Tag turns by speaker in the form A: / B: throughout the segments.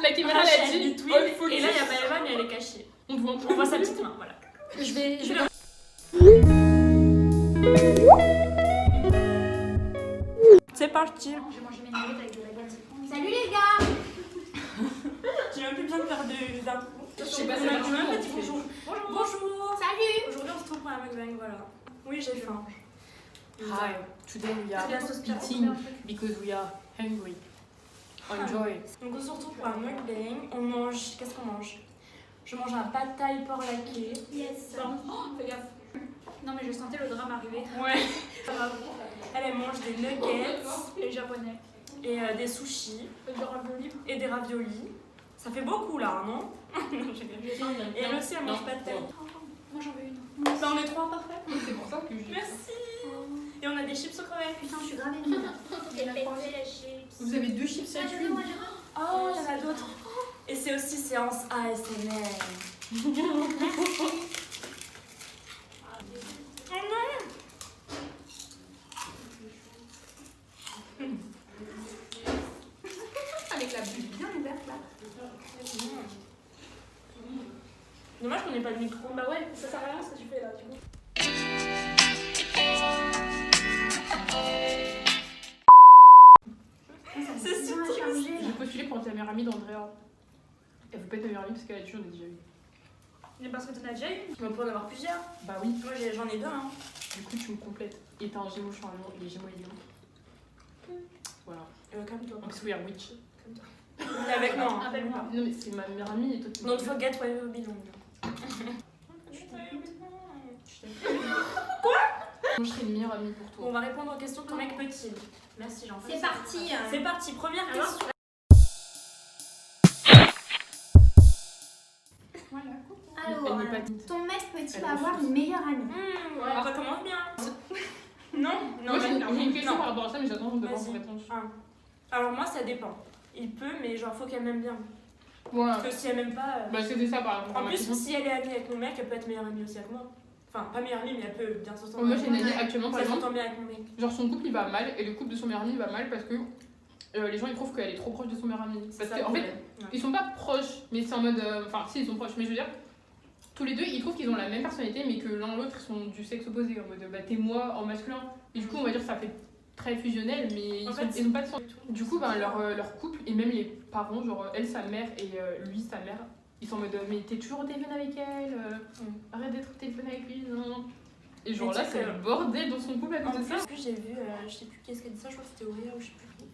A: La caméra l'a dit.
B: Et là, il y a Maëva, mais elle est cachée.
A: On
B: voit sa petite main, voilà.
C: Je vais...
B: C'est parti.
C: Je vais manger mes nuggets avec de la baguette.
D: Salut les gars.
B: J'ai même plus besoin de faire des intros.
A: Je sais pas,
B: On
A: c'est
B: a
A: vachement
B: même pas
A: long,
B: dit
A: en fait.
B: bonjour. Bonjour.
D: Salut.
B: Aujourd'hui, on se retrouve pour un mukbang, voilà. Oui, j'ai faim.
A: Hi, today we are
B: C'est la sauce pirate.
A: eating because we are hungry. Enjoy.
B: Donc on se retrouve pour un mukbang. On mange. Qu'est-ce qu'on mange? Je mange un pad thai porc laqué.
D: Yes.
C: Oh, fais gaffe. Non mais je sentais le drame arriver.
B: Ouais. Elle mange des nuggets
C: Les japonais.
B: et des sushis
C: Du ravioli.
B: et des raviolis. Ça fait beaucoup là, non? Non, j'ai bien. Et elle aussi, elle mange pas de thai.
C: Moi j'en veux une.
B: Bah, on est trois, parfait.
A: C'est pour ça que je...
B: Merci. Et on a des chips aux crevettes.
D: Putain, je suis grave émue.
C: J'ai pété les chips.
A: Vous avez 2 chips
D: Ah,
A: à
D: je veux, moi, je veux.
B: Oh, il y en a d'autres. Et c'est aussi séance ASMR.
D: Avec la bulle bien ouverte là.
B: Dommage qu'on n'ait pas de micro.
C: Bah ouais, ça sert à rien ce que tu fais là du coup.
B: C'est
D: bien à charger
A: J'ai
D: là.
A: postulé pour être la meilleure amie d'Andrea. Elle veut pas être ta meilleure amie parce qu'elle a dit j'en ai déjà eu.
C: Mais parce que t'en as déjà eu.
B: On peut en avoir plusieurs.
A: Bah oui,
B: Moi, j'en ai deux. Hein.
A: du coup tu me complètes. Et t'as un gémeau, je suis un lion, et les gémeaux et lion. Voilà.
B: Calme-toi.
A: Donc we are witch.
B: T'es avec moi. Hein.
C: Appelle-moi.
A: Non mais c'est ma meilleure amie et toi tu me
B: Don't forget where you belong.
A: Moi je serai une meilleure amie pour toi.
B: On va répondre aux questions. Ton mec peut-il? Merci, Jean.
D: C'est parti.
B: C'est parti. Première
C: Alors
B: question.
D: Voilà.
A: Elle
D: Alors,
A: n'est pas dite.
D: ton mec peut-il
A: Elle
D: avoir
A: refuse.
D: une meilleure amie?
B: Ouais, ça commence bien. Non.
A: Moi j'ai une question
B: non.
A: par rapport à ça mais j'attends de voir
B: Vas-y.
A: vos réponses.
B: Alors moi, ça dépend. Il peut, mais genre, faut qu'elle m'aime bien.
A: Voilà.
B: Parce que si elle m'aime pas...
A: Bah c'était ça par rapport à
B: En
A: ma
B: plus,
A: question.
B: si elle est amie avec mon mec, elle peut être meilleure amie aussi avec moi. Enfin, pas meilleure amie, mais elle peut bien s'entendre.
A: Moi j'ai une
B: avec
A: amie
B: moi.
A: actuellement par
B: Ça
A: exemple.
B: s'entend bien avec mon mec.
A: Genre son couple il va mal et le couple de son meilleur ami il va mal parce que les gens ils trouvent qu'elle est trop proche de son meilleur ami. Parce qu'en fait ils sont pas proches mais c'est en mode enfin si ils sont proches mais je veux dire tous les deux ils trouvent qu'ils ont la même personnalité mais que l'un l'autre ils sont du sexe opposé en mode bah t'es moi en masculin et du coup on va dire ça fait très fusionnel mais ils,
B: En
A: sont,
B: fait,
A: ils ont pas de sens. Du coup bah, leur couple et même les parents genre elle sa mère et lui sa mère ils sont en mode mais t'es toujours au téléphone avec elle arrête d'être au téléphone avec lui non. Et genre
B: Mais
A: là
B: tu
A: c'est
B: sais
A: le
B: que-
A: bordel dans son couple à
B: En
A: cause de ça.
B: plus, j'ai vu, je sais plus qu'est-ce qu'elle dit ça, je crois que c'était Auréa ou je sais plus qui,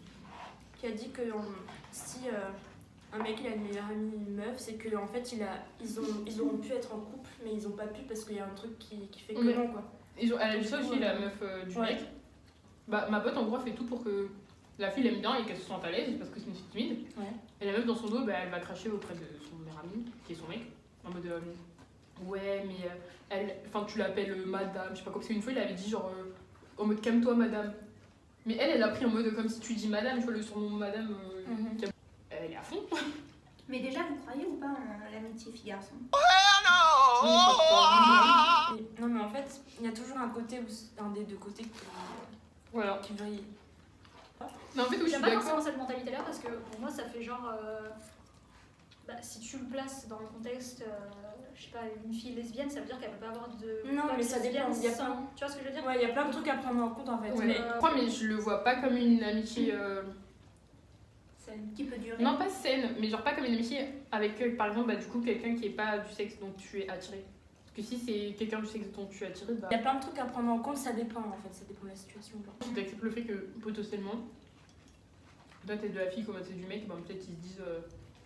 B: qui a dit que si un mec il a une meilleure amie meuf, c'est que en fait ils auront pu être en couple, mais ils ont pas pu parce qu'il y a un truc qui fait que
A: Ouais.
B: non quoi.
A: Elle a dit ça aussi, la meuf du
B: Ouais.
A: mec. Bah, ma pote, en gros, elle fait tout pour que la fille l'aime bien et qu'elle se sente à l'aise parce que c'est une fille timide.
B: Ouais.
A: Et la meuf, dans son dos, bah, elle va cracher auprès de son meilleur ami, qui est son mec, en mode ouais, mais enfin, tu l'appelles madame, je sais pas quoi. Parce qu'une fois, il avait dit genre en mode calme-toi, madame. Mais elle a pris en mode comme si tu dis madame, tu vois, le surnom madame. Elle est à fond.
D: Mais déjà, vous croyez ou pas en l'amitié fille-garçon?
B: Non mais en fait, il y a toujours un côté un des deux côtés
A: Voilà.
B: qui brille.
A: Mais en fait, oui, je
C: J'aime
A: suis
C: pas
A: d'accord.
C: forcément cette mentalité là parce que pour moi ça fait genre. Bah, si tu le places dans le contexte, je sais pas, une fille lesbienne, ça veut dire qu'elle peut pas avoir de.
B: Non, mais ça dépend, il y a
C: sans-
B: plein.
C: Tu vois ce que je veux dire?
B: Ouais, il y a plein de trucs à prendre en compte en fait.
A: Ouais.
B: Mais
A: Je crois, mais je le vois pas comme une amitié.
D: Qui peut durer?
A: Non, pas saine, mais genre pas comme une amitié avec, par exemple, bah, du coup, quelqu'un qui est pas du sexe dont tu es attiré. Parce que si c'est quelqu'un du sexe dont tu es attiré, bah.
B: il y a plein de trucs à prendre en compte, ça dépend en fait, ça dépend de la situation. Genre.
A: Tu acceptes le fait que potentiellement, toi t'es de la fille comme t'es du mec, bah peut-être ils se disent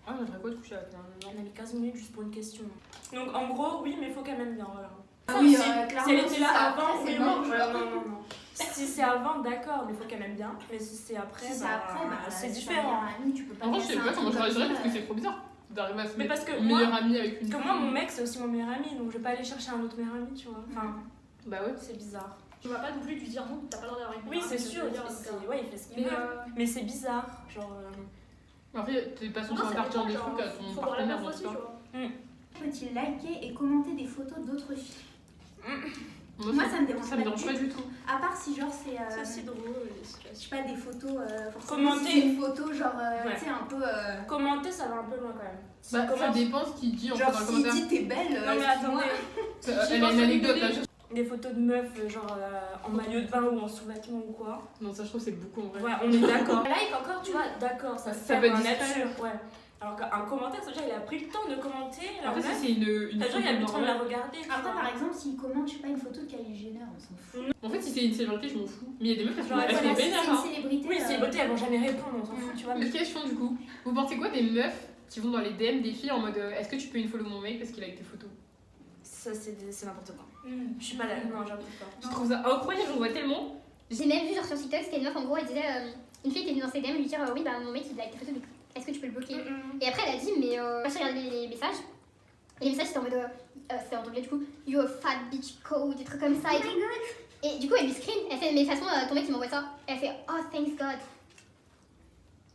A: ah, j'aimerais quoi te coucher avec un.
B: On a mis 15 minutes juste pour une question. Donc en gros, oui, mais faut qu'elle m'aime bien, voilà.
D: Ah oui,
B: si,
D: clairement,
B: si elle était
D: si
B: là
D: c'est
B: avant,
D: après,
B: oui,
D: c'est
B: non,
D: mort.
B: voilà, non. Si c'est avant, d'accord, mais faut qu'elle m'aime bien. Mais si c'est après,
D: Si c'est
B: bah,
D: après, bah,
B: c'est
D: ta
B: différent.
D: meilleure amie, tu peux pas
A: En vrai, je
D: casser
A: sais
D: un
A: pas comment
D: truc
A: je réagirais
D: comme
A: parce que
D: ça.
A: c'est trop bizarre d'arriver à se
B: Mais
A: mettre
B: parce que
A: meilleure
B: moi,
A: amie avec une
B: Comme
A: fille.
B: moi, mon mec, c'est aussi mon meilleur ami, donc je vais pas aller chercher un autre meilleur ami, tu vois. Enfin,
A: Bah ouais.
B: c'est bizarre.
C: Tu vas pas non plus lui dire non, t'as pas le droit d'avoir une
B: Oui, c'est
C: ce que
B: sûr,
C: je veux dire,
B: ouais, il fait ce qu'il
C: Mais
B: veut. Mais c'est bizarre, genre.
A: Après, t'es pas censé
C: non, ça
A: interdire
C: dépend,
A: des
C: genre,
A: trucs à ton
C: faut voir la
A: partenaire
C: meuf
A: dans
C: aussi,
A: ce
C: tu
A: cas.
C: vois.
D: Peut-il liker et commenter des photos d'autres filles? Moi, ça me dérange
A: Ça me dérange pas du tout.
D: À part si genre c'est
B: Ça, c'est drôle, les
D: je
B: situations.
D: sais pas, des photos
B: Commenter.
D: si c'est une photo genre
B: Ouais.
D: tu sais un peu
B: Commenter, ça va un peu loin quand même.
A: Bah, ça
B: Comment-
A: dépend ce qu'il dit en fait
D: genre
A: dans le
D: s'il
A: commentaire.
D: dit t'es belle
B: Non mais
D: excuse-moi.
B: attendez,
A: Elle a une anecdote là.
B: des photos de meufs genre en maillot de bain ou en sous-vêtements ou quoi.
A: Non, ça je trouve c'est beaucoup en vrai.
B: Ouais, on est d'accord. Like encore, tu vois, d'accord, ça se
A: Ça
B: fait
A: peut être
B: en
A: discret.
B: nature, ouais. Alors qu'un commentaire, ça veut dire il a pris le temps de commenter. La
A: Après, si
B: meuf,
A: c'est une
B: ça veut dire il a pris le temps de la
A: normale.
B: regarder. tu
D: Après
B: vois.
D: par exemple s'il commente je sais pas une photo de Kylie Jenner on s'en fout.
A: En fait, si c'est une célébrité, je m'en fous. Mais il y a des meufs, elles sont
B: Genre,
A: elles sont
B: voilà,
D: si
A: vénères,
D: c'est
A: hein.
D: une célébrité
B: Oui, c'est beauté, elles vont jamais répondre, on s'en fout, tu vois.
A: Une question du coup. Vous pensez quoi des meufs qui vont dans les DM des filles en mode est-ce que tu peux une follow mon mec parce qu'il a tes photos?
B: Ça, c'est n'importe quoi. Je suis pas là, non, j'avoue pas.
A: Je trouve ça incroyable, j'en vois tellement.
E: J'ai même vu genre sur TikTok, c'était une meuf en gros, elle disait une fille était venue dans ses DM lui dire oui bah mon mec il like tes photos donc est-ce que tu peux le bloquer? Et après elle a dit mais j'ai regardé les messages et les messages c'était en mode c'était en anglais du coup you a fat bitch code des trucs comme ça et tout. Et du coup elle lui screen, elle fait mais de toute façon ton mec il m'envoie ça, elle fait oh thanks God.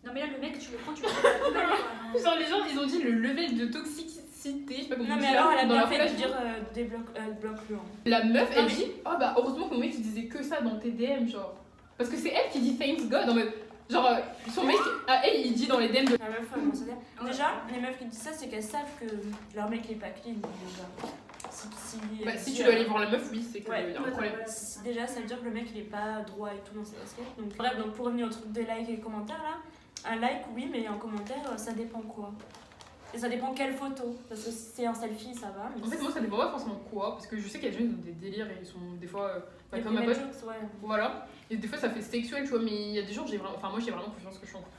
C: Non mais là le mec tu le prends, tu le mets à la poubelle, quoi.
A: Genre les gens ils ont dit le level de toxicité, je sais pas comment
B: Non,
A: on
B: mais
A: dit
B: alors,
A: là,
B: elle a
A: dans
B: bien
A: la
B: fait de
A: relation.
B: dire débloque-le.
A: La meuf
B: Non,
A: elle
B: mais-
A: dit oh bah heureusement que mon mec il disait que ça dans tes DM genre. Parce que c'est elle qui dit thanks God en mode genre son mec à elle il dit dans les DM de
B: La meuf, elle commence à dire. Déjà, les meufs qui disent ça, c'est qu'elles savent que leur mec est pas clean. Déjà.
A: bah, si tu dois aller voir la meuf, oui, c'est qu'il
B: Ouais.
A: y a un problème.
B: Déjà, ça veut dire que le mec il est pas droit et tout dans ses baskets. Donc, bref, donc pour revenir au truc des likes et commentaires là, un like oui, mais un commentaire ça dépend quoi. Et ça dépend quelle photo. Parce que si c'est un selfie, ça va. Mais
A: En fait, moi ça dépend pas forcément quoi, parce que je sais qu'il y a des gens qui ont des délires et ils sont des fois bah,
B: les
A: comme ma
B: private
A: pote.
B: jokes, ouais.
A: Voilà. Et des fois ça fait sexuel, tu vois, mais il y a des gens, j'ai vraiment. Enfin, moi j'ai vraiment confiance que je suis en couple.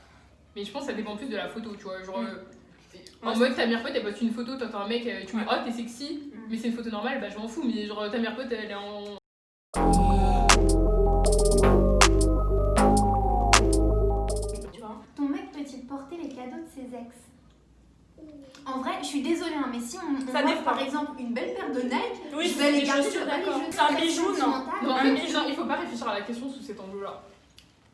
A: Mais je pense que ça dépend plus de la photo, tu vois. Genre, en
B: Ouais,
A: mode ta meilleure pote elle poste une photo, toi t'as un mec, tu me dis
B: Ouais.
A: oh t'es sexy, mais c'est une photo normale, bah je m'en fous. Mais genre ta meilleure pote elle est en.
B: Tu vois.
D: Ton mec peut-il porter les cadeaux de ses ex? En vrai, je suis désolée, hein, mais si on
B: Ça
D: m'offre
B: dépend.
D: par exemple une belle paire de Nike,
B: Oui,
D: je vais les
B: des
D: garder,
B: chaussures,
D: je vais pas les
B: d'accord.
D: jeter.
B: C'est un
D: Très
B: bijou, non.
D: sentimental.
A: Non, en
B: un
A: fait,
B: bijou.
A: non, il faut pas réfléchir à la question sous cet angle-là.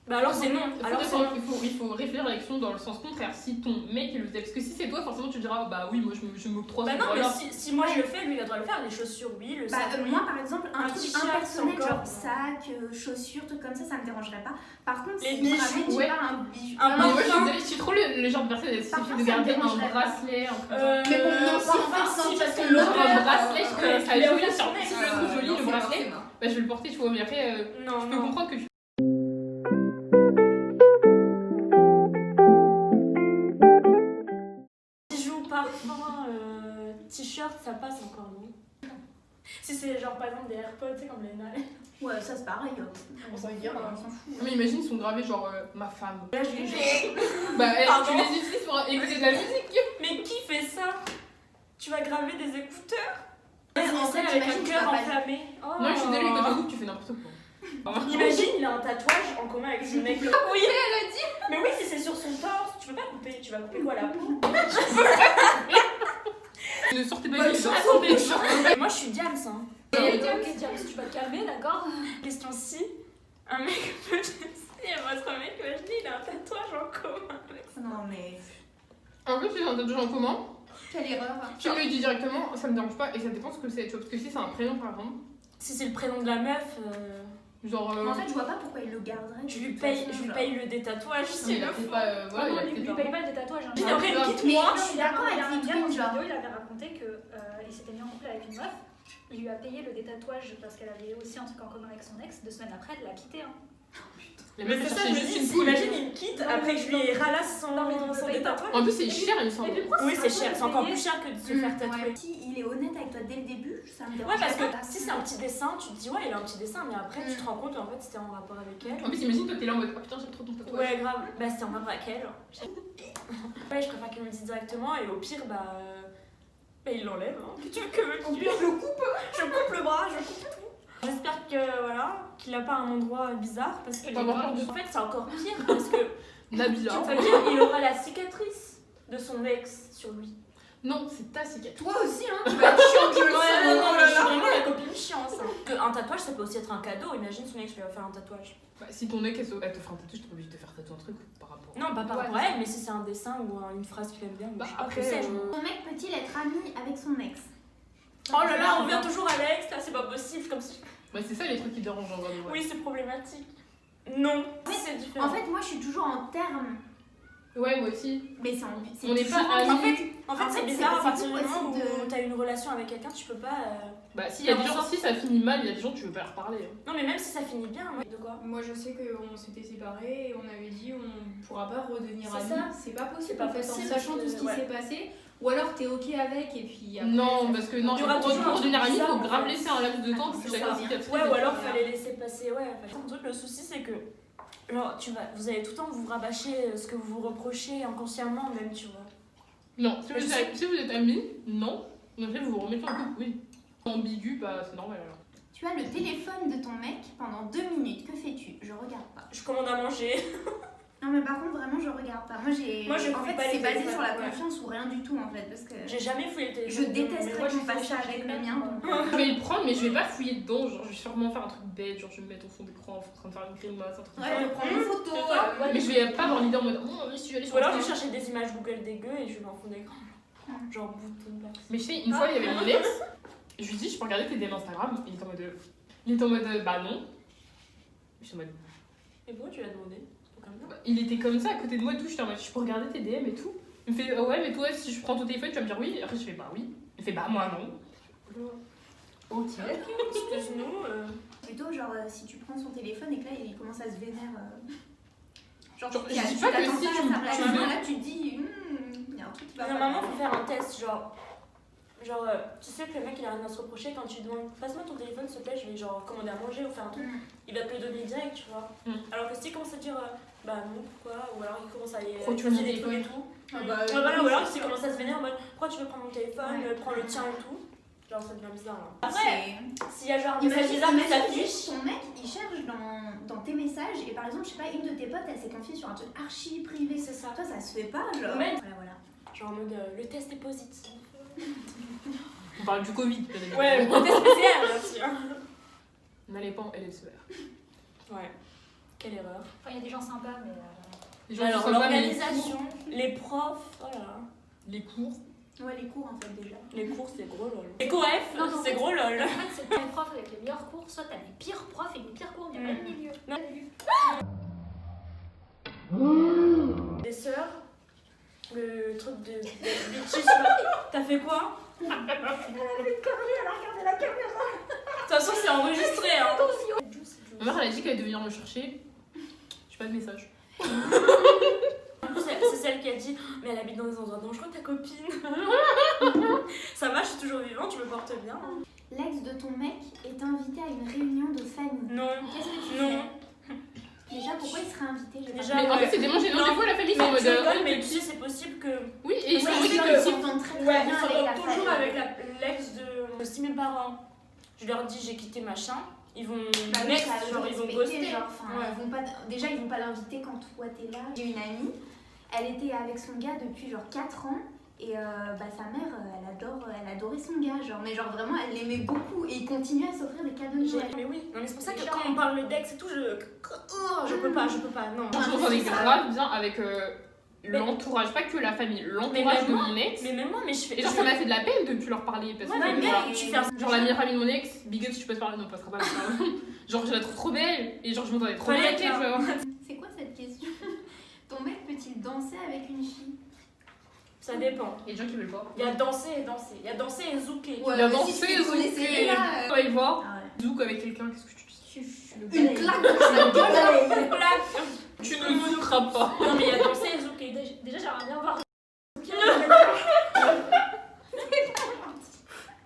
B: Bah alors c'est non.
A: Il faut,
B: Alors c'est non.
A: il faut réfléchir à la question dans le sens contraire. Si ton mec il le faisait, parce que si c'est toi, forcément tu diras bah oui, moi je m'octroie
B: Bah
A: ce
B: non, mais
A: droit-là.
B: si moi je le fais, lui il a le droit de le faire. Les chaussures, oui, le
D: Bah,
B: sac, oui.
D: moi par exemple, un
B: Un
D: truc
B: t-shirt,
D: impersonnel,
B: encore.
D: genre sac, chaussures, trucs comme ça me dérangerait pas. Par contre,
B: Les
D: si il me
B: bijoux,
D: ramène, je sais
A: ouais.
D: pas, un bijou.
B: Un
A: Mais moi je suis
B: parfum.
A: désolée, je suis trop le genre de personne qui
D: Parfois,
A: suffit de
D: ça me
A: garder un
D: dérangerait pas.
A: bracelet, un truc
D: Mais bon, non,
B: si,
D: pas en
B: enfin,
D: fait
B: si,
D: sentir
B: parce que
D: son
A: genre
B: l'odeur,
A: un bracelet, je trouve ça
B: il est
A: joli,
B: offert
A: genre
B: son mec.
A: si je le trouve joli le bracelet, bah je vais le porter, tu vois, mais après
B: Non,
A: je peux
B: non.
A: comprendre que tu.
B: Bijoux, parfum, t-shirt, ça passe encore, non? Si c'est genre par exemple des AirPods, tu sais, comme les Nike.
D: Ouais, ça c'est pareil. On va dire, on s'en fout.
A: Mais imagine, ils sont gravés genre ma femme.
D: Là, je les jette.
A: Bah
B: Pardon.
A: tu les utilises pour écouter de la musique.
B: Mais qui fait ça? Tu vas graver des écouteurs?
D: Ouais,
B: Des
D: en fait,
B: aisselles avec un
D: t'imagines, tu
B: cœur
D: vas pas-
B: enflammé. Oh.
A: Non, je suis désolée, quand tu coupes, tu fais n'importe quoi.
B: Imagine, il a un tatouage en commun avec son mec. Oui, elle a dit. Mais oui, si c'est sur son torse, tu peux pas couper. Tu vas couper quoi, la peau?
A: Ne sortez pas
D: Bonne
A: du
D: chance,
A: sang.
D: bonne chance.
B: Moi, je suis Diams. Hein.
C: Ok, James, tu vas te calmer, d'accord?
B: Question si un mec peut si votre mec, imaginez, il a un tatouage en commun avec ça.
D: Non, mais
A: En plus, c'est un tatouage en commun.
D: quelle erreur.
A: Tu me le dis directement, ça me dérange pas et ça dépend ce que c'est, tu vois. Parce que si c'est un prénom par exemple,
B: Si c'est le prénom de la meuf,
A: genre.
D: Mais en fait, je vois pas pourquoi il le garderait.
B: je
D: de
B: lui
D: toute
B: paye,
D: façon,
B: je lui
D: genre.
B: paye le détatouage
A: il
B: s'il
A: a
B: le
A: peut-être
B: faut.
A: pas. Voilà, il a
C: Non, lui
A: peut-être
C: paye
A: pas.
C: pas le tatouage. Hein.
B: Puis après, il
A: grave.
B: quitte
D: Mais
B: moi.
D: non, je suis d'accord avec
C: il y a
D: Lidwin,
C: une
D: genre.
C: vidéo, il avait raconté qu'il s'était mis en couple avec une meuf. Il lui a payé le détatouage parce qu'elle avait aussi un truc en commun avec son ex. 2 semaines après, elle l'a quitté. Hein.
A: Les
B: Mais
A: meufs,
B: c'est
A: elles
B: ça, je me
A: cherchent
B: dis,
A: juste
B: si,
A: une poule.
B: imagine, il me quitte après que je lui ralasse son,
C: Non, mais tu peux
B: son
C: payer pas.
B: détatouage.
A: En plus, c'est cher, il me semble.
C: Et puis pourquoi
B: Oui, c'est
C: un peu
B: cher, c'est encore
C: payé
B: plus cher que de se faire tatouer.
D: Ouais. Si il est honnête avec toi dès le début, ça me dérange
B: Ouais, parce que
D: pas.
B: si c'est un petit dessin, tu te dis, ouais, il a un petit dessin, mais après, tu te rends compte, en fait, c'était en rapport avec elle.
A: En plus, imagine, toi t'es là en mode oh putain, j'aime trop ton tatouage.
B: Ouais, grave. Bah, c'était en rapport avec elle. Ouais, je préfère qu'il me le dise directement, et au pire, bah il l'enlève. Hein. Tu veux que
D: Au pire, je le coupe.
B: je coupe le bras, je coupe tout. J'espère que, voilà, qu'il a pas un endroit bizarre, parce que
A: Pas avoir peur de
B: en fait, c'est encore pire, parce que
A: Nabila.
B: ça veut dire qu'il aura la cicatrice de son ex sur lui.
A: Non, c'est ta cicatrice.
D: Toi aussi, hein, tu vas être chiant, je le
B: Ouais,
D: sens.
B: non, non,
D: Oh
B: mais
D: là
B: je suis
D: là.
B: vraiment la copine chiante. Ça. Un tatouage, ça peut aussi être un cadeau. Imagine son ex lui a fait un tatouage.
A: Bah, si ton mec elle te fait un tatouage, t'es pas obligé de te faire tatouer un truc par rapport.
B: Non, pas par
C: Ouais,
B: rapport à elle, mais si c'est un dessin ou une phrase qu'il aime bien.
A: Bah,
B: je sais pas,
A: après,
B: que sais-je.
D: Ton mec peut-il être ami avec son ex?
B: Oh là là, on revient toujours à l'ex, là c'est pas possible, comme si.
A: Bah, c'est ça les trucs qui dérangent en vrai.
B: Oui, c'est problématique. Non, c'est différent.
D: En fait, moi, je suis toujours en termes.
A: Ouais, moi aussi.
D: Mais c'est
A: On n'est
D: toujours
A: pas
D: en
A: amis.
D: fait,
B: En fait, c'est
D: c'est-
B: bizarre à
D: c'est
B: partir du
D: plus
B: moment
D: possible
B: où t'as une relation avec quelqu'un, tu peux pas.
A: Bah, s'il y a des gens, si ça finit mal, il y a des gens, tu veux pas leur parler. Hein.
B: Non, mais même si ça finit bien, moi, de quoi
F: Moi je sais qu'on s'était séparés et on avait dit on pourra pas redevenir
B: C'est
F: amis.
B: ça.
F: C'est pas possible
B: C'est pas
F: en fait,
B: possible
F: en sachant
B: parce
F: tout ce qui
B: que-
F: s'est passé. Ou alors t'es ok avec et puis après,
A: Non,
F: ça
A: parce
F: se-
A: que non,
B: Il y aura toujours
A: pour
B: un
A: devenir
B: truc
A: amis, il faut
B: bizarre,
A: grave
B: en fait.
A: laisser un laps de temps pour que
D: C'est
A: chacun
D: ça.
A: cicatrise.
B: Ouais, ou alors fallait laisser passer, ouais. Par contre, le souci, c'est que. Genre, vous allez tout le temps vous rabâcher ce que vous vous reprochez inconsciemment, même, tu vois.
A: Non, si vous êtes amis, non. Mais après, vous vous remettez en couple, oui. Ambigu, bah c'est normal alors.
D: Tu as le téléphone de ton mec pendant 2 minutes. Que fais-tu? Je regarde pas.
B: Je commande à manger.
D: Non, mais par contre, vraiment, je regarde pas. Moi,
B: je
D: en
B: fouille
D: fait,
B: pas les
D: c'est basé
B: téléphones,
D: sur la
B: ouais.
D: confiance ou rien du tout, en fait. Parce que
B: J'ai jamais fouillé le
D: je
B: téléphone.
D: détesterais
C: moi, je
D: qu'on fasse ça
C: télécharge
D: avec
C: des
D: le
C: mails,
D: mien.
C: moi.
A: Je vais le prendre, mais je vais pas fouiller dedans. Genre, je vais sûrement faire un truc bête. Genre, je vais me mettre au fond d'écran en train de faire une grimace, un truc comme ça.
D: Ouais, de prendre une photo.
B: C'est ça.
A: Mais je vais pas avoir l'idée en mode, oh, oui, je suis allée sur
B: Ou alors, je vais
A: Instagram.
B: chercher des images Google dégueu et je vais m'en fond d'écran. Genre, bouton de
A: Mais je sais, une fois, il y avait mon ex. Je lui dis, je peux regarder tes DM Instagram. Il était en mode, bah non. Je suis en mode.
B: Et bon, tu l'as demandé. Comme ça.
A: Bah, il était comme ça à côté de moi et tout. J'étais en mode, je peux regarder tes DM et tout. Il me fait, ah ouais, mais toi, si je prends ton téléphone, tu vas me dire oui. Et après, je fais, bah oui. Il fait, bah moi non. Ok.
B: Excuse-nous.
D: Plutôt, genre, si tu prends son téléphone et que là, il commence à se vénère.
A: Genre,
D: tu
A: je dis
D: tu
A: pas que
D: t'attends
A: si
D: pas
A: tu
D: à
A: me-
D: ça.
A: tu
D: À ce
A: me-
D: moment-là, tu te dis, il y a un truc qui va pas.
B: Normalement, faut faire un test, genre, tu sais que le mec il a rien à se reprocher quand tu lui demandes passe-moi ton téléphone s'il te plaît, je vais genre commander à manger ou faire un truc, il va te le donner direct, tu vois. Alors que s'il commence à dire bah non, pourquoi, ou alors il commence à aller
A: Pourquoi tu veux mon
B: des trucs et
A: téléphone
B: tout.
F: Ah bah,
B: Ouais, voilà,
F: oui,
B: ou alors
F: c'est
B: s'il
F: ça.
B: commence à se vénérer en mode pourquoi tu veux prendre mon téléphone,
D: Ouais.
B: prends le tien et tout. Genre ça devient bizarre. Là.
D: Après,
B: Après, s'il y a genre un message bizarre qui
D: imagine
B: s'affiche.
D: juste ton mec, il cherche dans tes messages et par exemple, je sais pas, une de tes potes, elle s'est confiée sur un truc archi privé.
B: C'est ça.
D: Toi, ça se fait pas, genre.
B: Ouais.
D: Voilà.
B: Genre en mode le test est positif.
A: On parle du Covid, bien évidemment.
B: Ouais, le test PCR bien sûr.
A: N'allez pas en LSER.
B: Ouais. Quelle erreur.
C: Enfin, il y a des gens sympas, mais.
A: Les gens
B: Alors
A: qui sont pas, mais
B: l'organisation, les profs, voilà.
A: les cours.
D: Ouais, les cours en fait déjà.
B: Les cours, c'est gros lol. Les cours F,
C: Non, non,
B: c'est gros lol.
C: En fait, c'est pas les profs avec les meilleurs cours, soit t'as les pires profs et les pires cours, il n'y a pas de milieu.
B: Non. Les sœurs, le truc de bitches là. T'as fait quoi? Elle avait une connerie, elle a regardé la caméra. De toute façon, c'est enregistré, hein.
A: Ma mère, elle a dit qu'elle allait venir me chercher. J'ai pas de message.
B: C'est celle qui a dit mais elle habite dans des endroits dangereux, ta copine. Ça va, je suis toujours vivante, tu me portes bien.
D: L'ex de ton mec est invité à une réunion de famille.
B: Non.
D: Qu'est-ce que tu
B: Non.
D: fais? Déjà, pourquoi il serait invité? J'ai
B: Déjà,
A: Mais en
B: ouais.
A: fait, c'est tellement gênant.
B: Non.
A: Des fois, la famille, c'est en
B: Mais
A: mode.
B: tu rigoles,
A: oui,
B: mais tu
A: petit.
B: sais, c'est possible que.
A: Oui, et ils sont
D: Ouais,
A: aussi
D: ils
A: que.
D: s'entendent très
B: Ouais,
D: bien
B: ils
D: avec la
B: s'entendent toujours
D: famille.
B: avec l'ex de si mes parents. Je leur dis j'ai quitté machin, ils vont
D: Bah oui,
B: next,
D: ça a
B: genre ils vont
D: respecté,
B: ghoster.
D: genre, enfin,
B: Ouais.
D: ils vont pas, déjà, ils vont pas l'inviter quand toi t'es là. J'ai une amie, elle était avec son gars depuis genre 4 ans. Et bah, sa mère, elle adorait son gars, genre, mais genre vraiment, elle l'aimait beaucoup. Et il continuait à s'offrir des cadeaux de Noël.
B: Mais oui, non mais c'est pour ça que quand on parle d'ex et tout, je peux pas, non.
A: Je m'entendais grave bien avec l'entourage, pas que la famille, l'entourage de mon ex.
B: Mais même moi, mais je fais.
A: Et genre, ça m'a fait de la peine de plus leur parler. Parce
B: Ouais,
A: que,
B: mais
A: voilà,
B: tu fais un.
A: genre, la meilleure amie de mon ex, big up si tu passes par là, non, on passera pas par là. Genre, je la trouve trop belle. Et genre, je m'entendais trop bien avec elle, tu vois.
D: C'est quoi cette question? Ton mec peut-il danser avec une fille?
B: Ça dépend.
A: Il y a des gens qui veulent pas.
B: Il y a danser et danser. Il y a danser et zouker.
A: Il y a dansé, zouké. On va y voir.
D: Ah
A: Zouk avec quelqu'un, qu'est-ce que tu dis?
D: Une claque dans sa gueule!
B: Plaque.
A: Tu ne zoukeras pas.
B: Non mais il y a dansé et zouker.
C: Déjà, j'aimerais bien voir.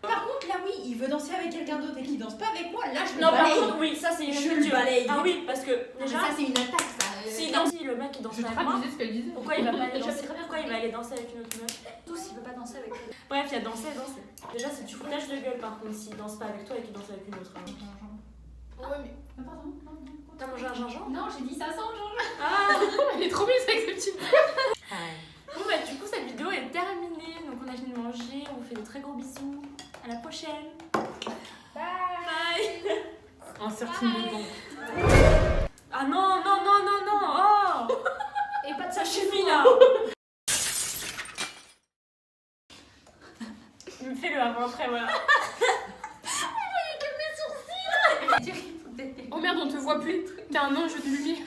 F: Par contre, là oui, il veut danser avec quelqu'un d'autre et qu'il danse pas avec moi, là je le
B: Non, par
F: balaye.
B: contre, oui, ça c'est une
F: Je
B: attitude.
F: le balaye.
B: Ah oui, parce que déjà,
D: Ça, c'est une attaque, ça.
B: si le mec il danse
A: Je
B: avec moi,
A: traduisais ce qu'elle disait.
B: pourquoi il va pas aller
C: Je
B: danser?
C: sais très bien
B: Pourquoi il va aller danser avec une autre meuf?
C: Tous, il veut pas danser avec eux.
B: Bref, il y a danser et danser. Déjà, c'est du foutage de gueule par contre s'il danse pas avec toi et qu'il danse avec une autre. Hein.
A: Ouais, mais.
C: Pardon, non, non.
B: T'as mangé un gingembre?
C: Non, j'ai dit ça sans genre.
B: Ah.
A: Elle est trop mise avec ses petites.
B: Bon bah du coup cette vidéo est terminée, donc on a fini de manger, on vous fait de très gros bisous. À la prochaine. Bye.
A: Un certain moment.
B: Ah non non non non non. Oh.
C: Et pas de
B: Ça
C: ça
B: suffit là. Fais-le avant après voilà.
A: Oh merde, on te voit plus. T'es un ange de lumière.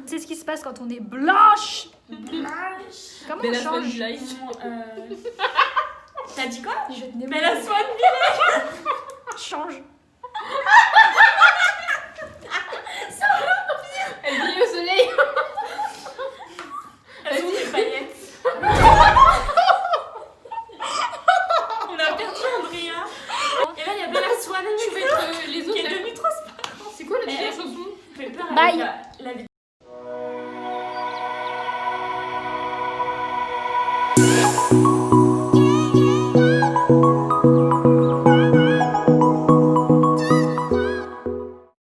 C: C'est ce qui se passe quand on est blanche. Comment on
A: Bella Swan
C: change?
A: Life.
B: T'as dit quoi?
C: Je tenais
B: Mais la Swan
C: change.
A: Elle brille au soleil.
B: elles sont des paillettes. On a perdu Andrea. Et là, il y a Bella Swan
A: Tu veux être les
B: qui
A: autres
B: est
A: là.
B: demi-transparente.
A: C'est quoi la
B: Eh,
A: dernière chanson?
B: Fait peur
C: Bye.
B: avec